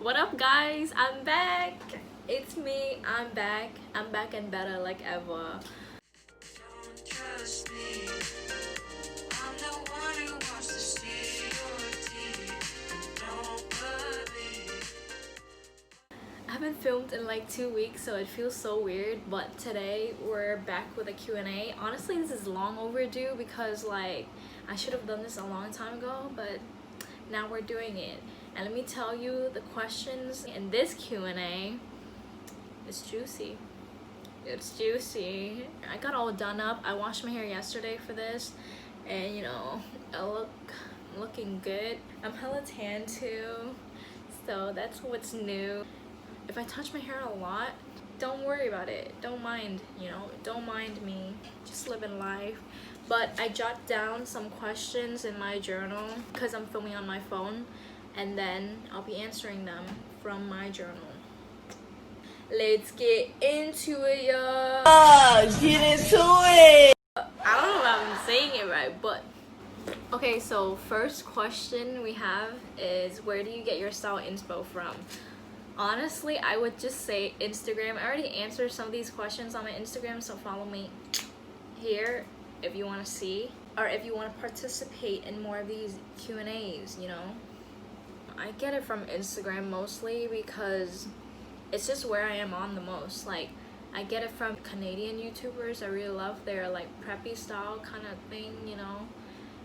What up, guys? I'm back. It's me. I'm back. I'm back and better like ever. Don't trust me. I'm the one who wants to see your teeth. Don't believe. I haven't filmed in like 2 weeks, so it feels so weird. But today we're back with a Q&A. Honestly, this is long overdue because like I should have done this a long time ago, but now we're doing it. And let me tell you, the questions in this Q&A is juicy. It's juicy. I got all done up. I washed my hair yesterday for this, and you know, I'm looking good. I'm hella tan too, so that's what's new. If I touch my hair a lot, don't worry about it. Don't mind, you know, don't mind me. Just living life. But I jot down some questions in my journal because I'm filming on my phone, and then I'll be answering them from my journal. Let's get into it, y'all. Get into it. I don't know if I'm saying it right, but okay, so first question we have is, where do you get your style inspo from? Honestly, I would just say Instagram. I already answered some of these questions on my Instagram, so follow me here if you want to see, or if you want to participate in more of these Q&As, you know. I get it from Instagram mostly because it's just where I am on the most. Like, I get it from Canadian YouTubers. I really love their like preppy style kind of thing, you know.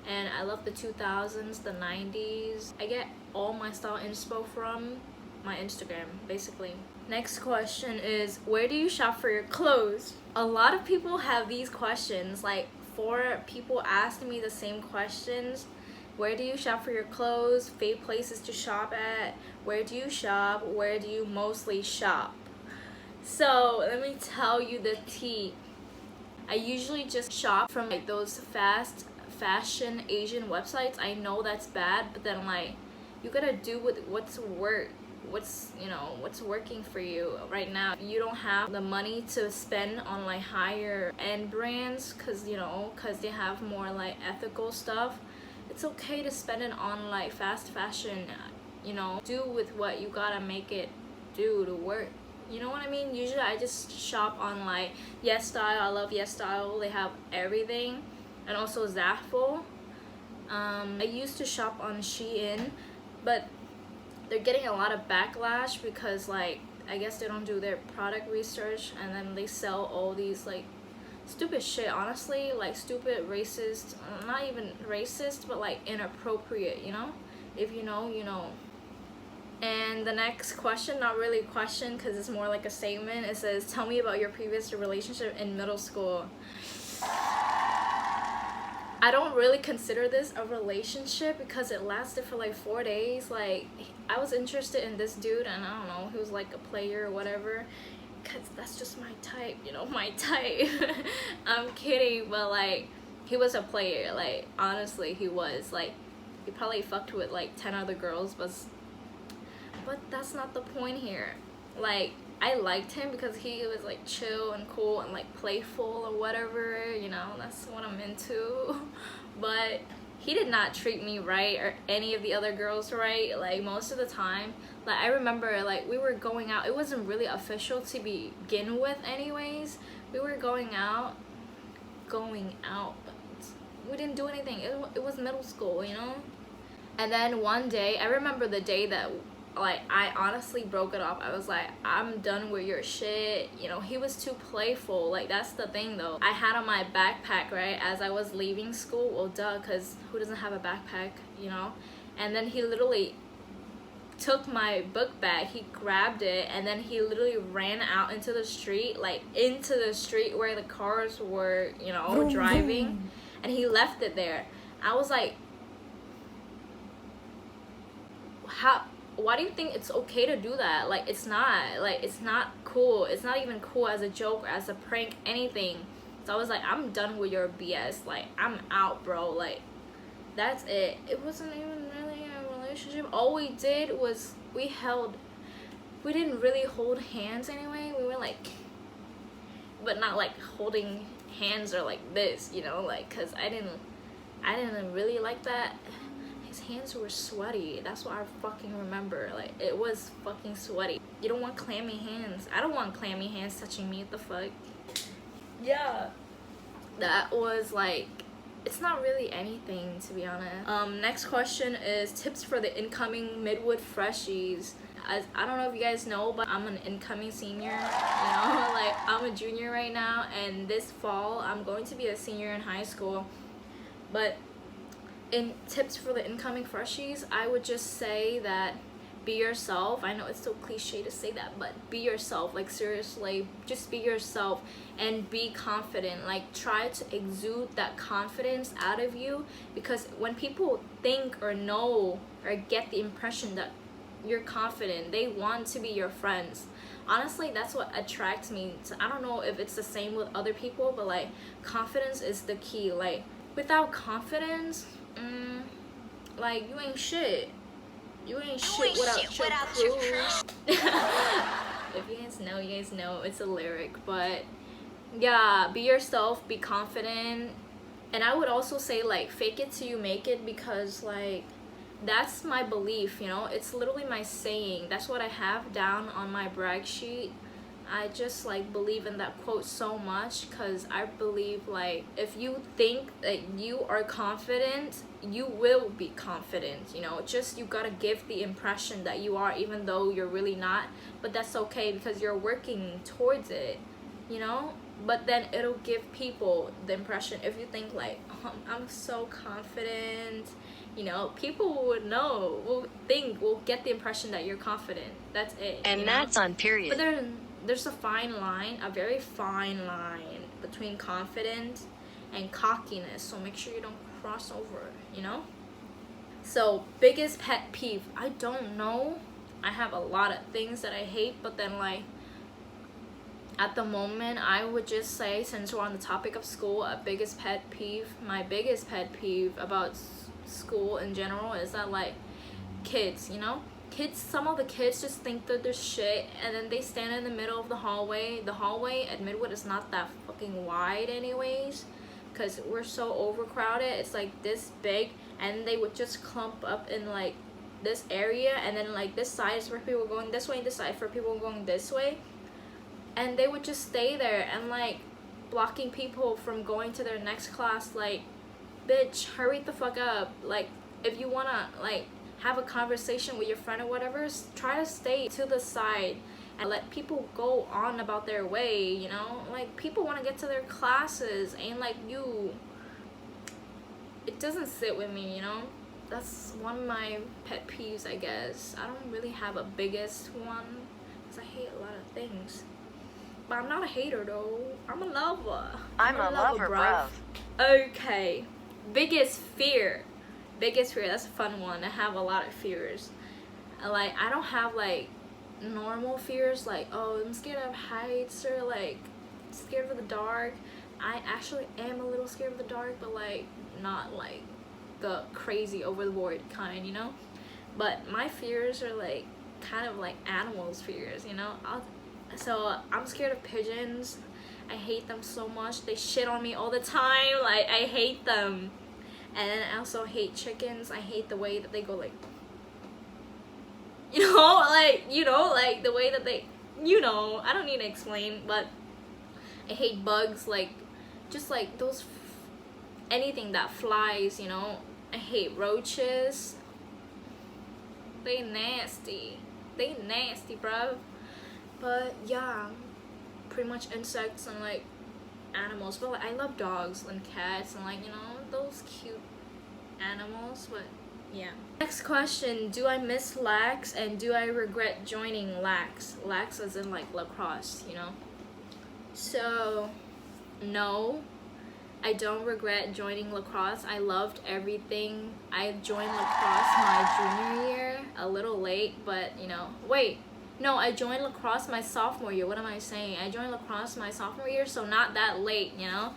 And I love the 2000s, the 90s. I get all my style inspo from my Instagram, basically. Next question is, where do you shop for your clothes? A lot of people have these questions. Like, 4 people asked me the same questions. Where do you shop for your clothes? Favorite places to shop at? Where do you shop? Where do you mostly shop? So let me tell you the tea. I usually just shop from like those fast fashion Asian websites. I know that's bad, but then like you gotta do with what's working for you right now. You don't have the money to spend on like higher end brands because they have more like ethical stuff. It's okay to spend it on like fast fashion, do with what you gotta make it do to work. You know what I mean? Usually I just shop on like Yes Style. I love Yes Style. They have everything. And also Zaful. I used to shop on Shein, but they're getting a lot of backlash because like I guess they don't do their product research, and then they sell all these like stupid shit, honestly, like stupid, racist, not even racist, but like inappropriate, you know? If you know, you know. And the next question, not really a question because it's more like a statement. It says, tell me about your previous relationship in middle school. I don't really consider this a relationship because it lasted for like 4 days. Like, I was interested in this dude, and I don't know, he was like a player or whatever, because that's just my type, you know, my type. I'm kidding, but like, he was a player. Like, honestly, he was. Like, he probably fucked with like 10 other girls, but that's not the point here. Like, I liked him because he was like chill and cool and like playful or whatever, you know, that's what I'm into. But he did not treat me right or any of the other girls right. Like, most of the time, like, I remember like we were going out. It wasn't really official to begin with anyways. We were going out, but we didn't do anything. It was middle school, you know. And then one day, I remember the day that like I honestly broke it off. I was like, I'm done with your shit. You know, he was too playful. Like, that's the thing though. I had on my backpack, right, as I was leaving school. Well, duh, because who doesn't have a backpack, you know? And then he literally took my book bag, he grabbed it, and then he literally ran out into the street, like into the street where the cars were, you know, Vroom, driving, vroom. and he left it there. I was like, why do you think it's okay to do that? Like, it's not cool. It's not even cool as a joke, as a prank, anything. So I was like, I'm done with your BS. Like, I'm out, bro. Like, that's it. It wasn't even really a relationship. All we did was we didn't really hold hands anyway. We were like, but not like holding hands or like this, you know, like, cause I didn't really like that. his hands were sweaty. That's what I fucking remember. Like, it was fucking sweaty. You don't want clammy hands. I don't want clammy hands touching me. What the fuck? Yeah. That was like, it's not really anything, to be honest. Next question is tips for the incoming Midwood freshies. I don't know if you guys know, but I'm an incoming senior, you know, like I'm a junior right now, and this fall I'm going to be a senior in high school. But in tips for the incoming freshies, I would just say that be yourself. I know it's so cliche to say that, but be yourself. Like, seriously, just be yourself and be confident. Like, try to exude that confidence out of you, because when people think or know or get the impression that you're confident, they want to be your friends. Honestly, that's what attracts me. I don't know if it's the same with other people, but like, confidence is the key. Like, without confidence, like, you ain't shit. You ain't shit without your crew. If you guys know, you guys know it's a lyric. But yeah, be yourself, be confident. And I would also say, like, fake it till you make it, because like, that's my belief, you know. It's literally my saying. That's what I have down on my brag sheet. I just like believe in that quote so much, because I believe, like, if you think that you are confident, you will be confident, you know. Just, you gotta give the impression that you are, even though you're really not. But that's okay, because you're working towards it, you know. But then it'll give people the impression, if you think like, oh, I'm so confident, you know, people would know, will get the impression that you're confident. That's it. And that's on period. But there's a fine line, a very fine line between confidence and cockiness. So make sure you don't cross over, you know? So, biggest pet peeve. I don't know. I have a lot of things that I hate, but then like, at the moment, I would just say, since we're on the topic of school, my biggest pet peeve about school in general is that, like, kids, you know? Some of the kids just think that they're shit, and then they stand in the middle of the hallway. The hallway at Midwood is not that fucking wide anyways, because we're so overcrowded. It's like this big, and they would just clump up in like this area, and then like this side is for people going this way, and this side for people going this way. And they would just stay there and like blocking people from going to their next class. Like, bitch, hurry the fuck up. Like, if you wanna like have a conversation with your friend or whatever, try to stay to the side and let people go on about their way, you know? Like, people want to get to their classes, ain't like you. It doesn't sit with me, you know? That's one of my pet peeves, I guess. I don't really have a biggest one, because I hate a lot of things. But I'm not a hater though. I'm a lover. I'm a lover, bruv. Okay. Biggest fear. That's a fun one. I have a lot of fears. Like, I don't have like normal fears, like, oh, I'm scared of heights, or like scared of the dark. I actually am a little scared of the dark, but like not like the crazy overboard kind, you know. But my fears are like kind of like animals fears, you know. So I'm scared of pigeons. I hate them so much. They shit on me all the time. Like, I hate them. And then I also hate chickens. I hate the way that they go like, you know, like the way that they, you know, I don't need to explain, but I hate bugs, like, just like those, anything that flies, you know. I hate roaches. They nasty, bruv. But yeah, pretty much insects and like animals. But like, I love dogs and cats and like, you know, those cute animals. But yeah. Next question, do I miss lax and do I regret joining lax? Lax as in like lacrosse, you know. So no, I don't regret joining lacrosse. I loved everything. I joined lacrosse my junior year, a little late, but you know, wait. No, I joined lacrosse my sophomore year. What am I saying? I joined lacrosse my sophomore year, so not that late, you know?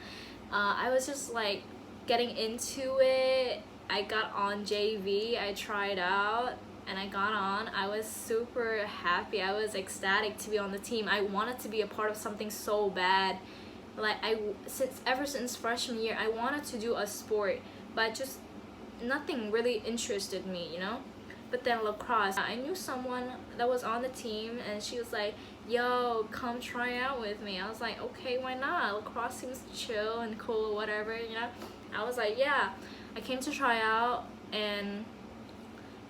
I was just, like, getting into it. I got on JV. I tried out, and I got on. I was super happy. I was ecstatic to be on the team. I wanted to be a part of something so bad. Like, ever since freshman year, I wanted to do a sport, but nothing really interested me, you know. But then lacrosse, I knew someone that was on the team, and she was like, yo, come try out with me. I was like, okay, why not? Lacrosse seems chill and cool, whatever, you know. I was like, yeah. I came to try out, and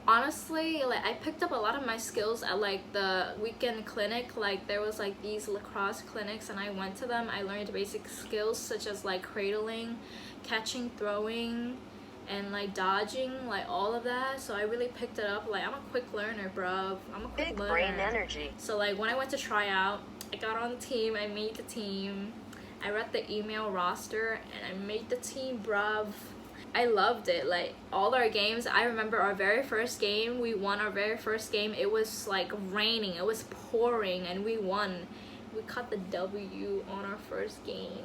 honestly, like, I picked up a lot of my skills at like the weekend clinic. Like, there was like these lacrosse clinics, and I went to them. I learned basic skills such as like cradling, catching, throwing, and like dodging, like all of that. So I really picked it up. Like, I'm a quick learner, bruv. I'm a quick Big learner. brain energy. So like when I went to try out, I got on the team, I made the team, I read the email roster, and I made the team, bruv. I loved it. Like, all our games, I remember our very first game, we won our very first game. It was like raining, it was pouring, and we won. We caught the W on our first game.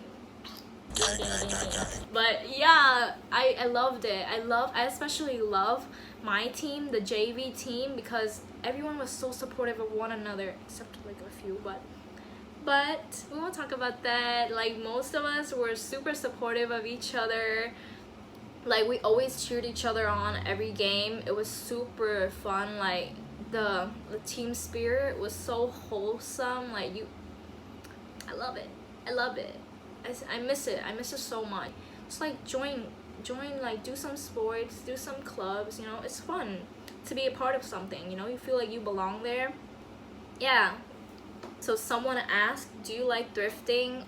But yeah, I loved it. I especially love my team, the JV team, because everyone was so supportive of one another, except like a few, but we won't talk about that. Like, most of us were super supportive of each other. Like, we always cheered each other on every game. It was super fun. Like, the team spirit was so wholesome. Like, I love it. I love it. I miss it. I miss it so much. Just like join, like, do some sports, do some clubs, you know. It's fun to be a part of something, you know. You feel like you belong there. Yeah. So someone asked, do you like thrifting?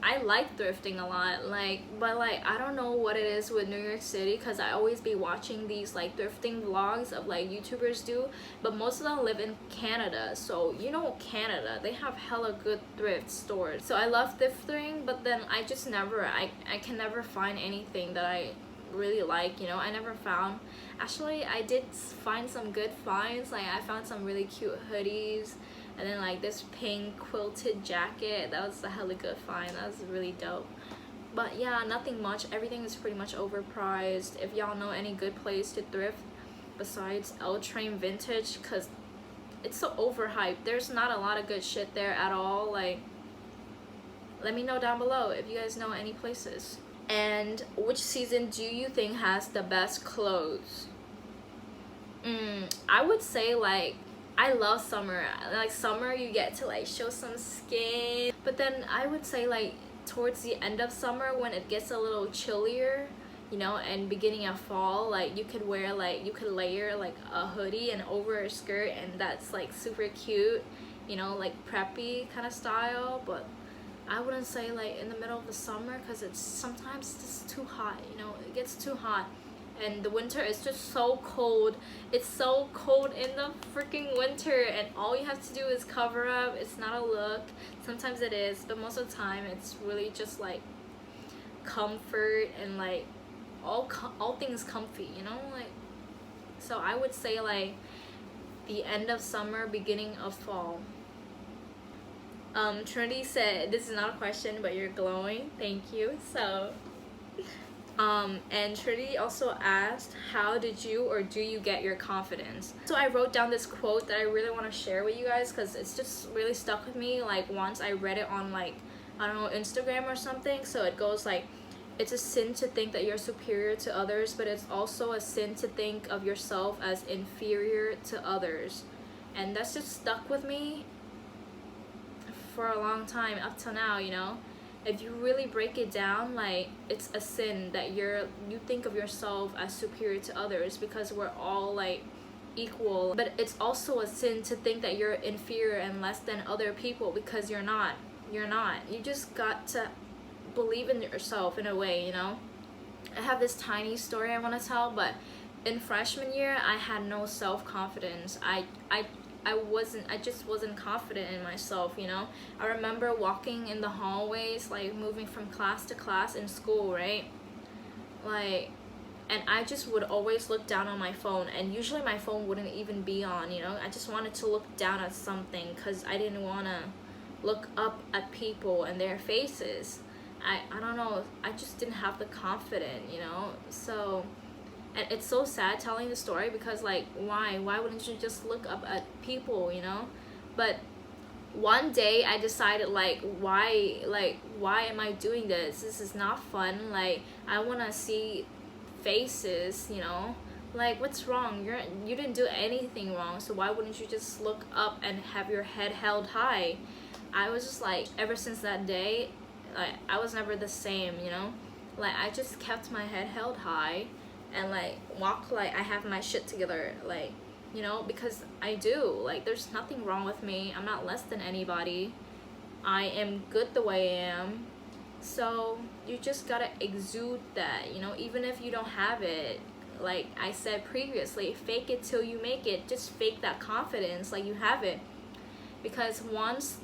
I like thrifting a lot, like, but like, I don't know what it is with New York City, because I always be watching these like thrifting vlogs of like YouTubers do, but most of them live in Canada. So you know, Canada, they have hella good thrift stores. So I love thrifting, but then I just never, I can never find anything that I really like, you know. I never found, actually I did find some good finds. Like, I found some really cute hoodies, and then like this pink quilted jacket. That was a hella good find. That was really dope. But yeah, nothing much. Everything is pretty much overpriced. If y'all know any good place to thrift besides L Train Vintage, because it's so overhyped. There's not a lot of good shit there at all. Like, let me know down below if you guys know any places. And which season do you think has the best clothes? I would say, like, I love summer. Like, summer, you get to like show some skin. But then I would say, like, towards the end of summer, when it gets a little chillier, you know, and beginning of fall, like, you could wear, like, you could layer like a hoodie and over a skirt, and that's like super cute, you know, like preppy kind of style. But I wouldn't say like in the middle of the summer, because it's sometimes just too hot, you know. It gets too hot, and the winter is just so cold. It's so cold in the freaking winter, and all you have to do is cover up. It's not a look. Sometimes it is, but most of the time it's really just like comfort and like all things comfy, you know. Like, so I would say like the end of summer, beginning of fall. Trinity said, this is not a question, but you're glowing. Thank you. So and Trinity also asked, how did you or do you get your confidence? So I wrote down this quote that I really want to share with you guys, because it's just really stuck with me. Like, once I read it on, like, I don't know, Instagram or something. So it goes like, it's a sin to think that you're superior to others, but it's also a sin to think of yourself as inferior to others. And that's just stuck with me for a long time up till now, you know. If you really break it down, like, it's a sin that you think of yourself as superior to others, because we're all like equal. But it's also a sin to think that you're inferior and less than other people, because you're not. You just got to believe in yourself in a way, you know. I have this tiny story I want to tell, but in freshman year I had no self-confidence. I just wasn't confident in myself, you know. I remember walking in the hallways, like moving from class to class in school, right? Like, and I just would always look down on my phone, and usually my phone wouldn't even be on, you know. I just wanted to look down at something, because I didn't want to look up at people and their faces. I don't know, I just didn't have the confidence, you know. So, and it's so sad telling the story, because like, why wouldn't you just look up at people, you know? But one day I decided, like, why am I doing this? This is not fun. Like, I want to see faces, you know, like what's wrong? You didn't do anything wrong, so why wouldn't you just look up and have your head held high? I was just like, ever since that day, like I was never the same, you know, like I just kept my head held high and like walk like I have my shit together, like, you know, because I do. Like there's nothing wrong with me. I'm not less than anybody. I am good the way I am. So you just gotta exude that, you know, even if you don't have it. Like I said previously, fake it till you make it. Just fake that confidence like you have it, because once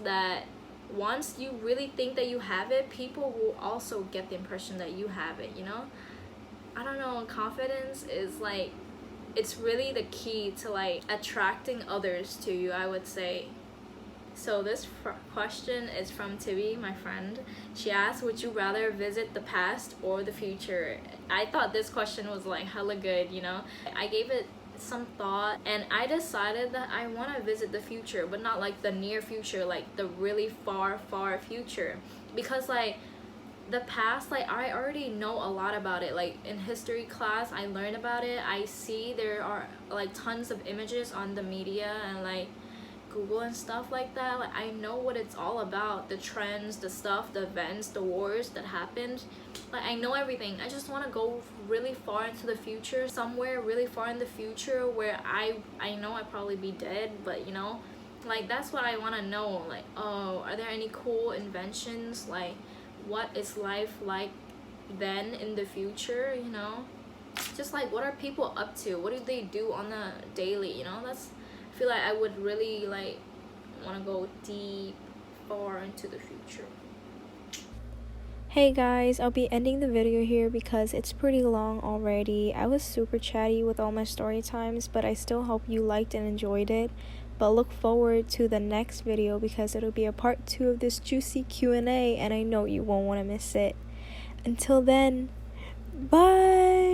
you really think that you have it, people will also get the impression that you have it, you know. I don't know, confidence is like, it's really the key to like attracting others to you, I would say. So this question is from Tibi, my friend. She asked, would you rather visit the past or the future? I thought this question was like hella good, you know. I gave it some thought and I decided that I want to visit the future, but not like the near future, like the really far future, because like the past, like I already know a lot about it. Like in history class I learned about it. I see there are like tons of images on the media and like Google and stuff like that. Like I know what it's all about, the trends, the stuff, the events, the wars that happened. Like I know everything. I just want to go really far into the future, somewhere really far in the future where I know I'd probably be dead, but you know, like that's what I want to know. Like, oh, are there any cool inventions? Like what is life like then in the future, you know? Just like what are people up to? What do they do on the daily, you know? That's, I feel like I would really like want to go deep far into the future. Hey guys, I'll be ending the video here because it's pretty long already. I was super chatty with all my story times, but I still hope you liked and enjoyed it. But look forward to the next video because it'll be a part 2 of this juicy Q&A and I know you won't want to miss it. Until then, bye!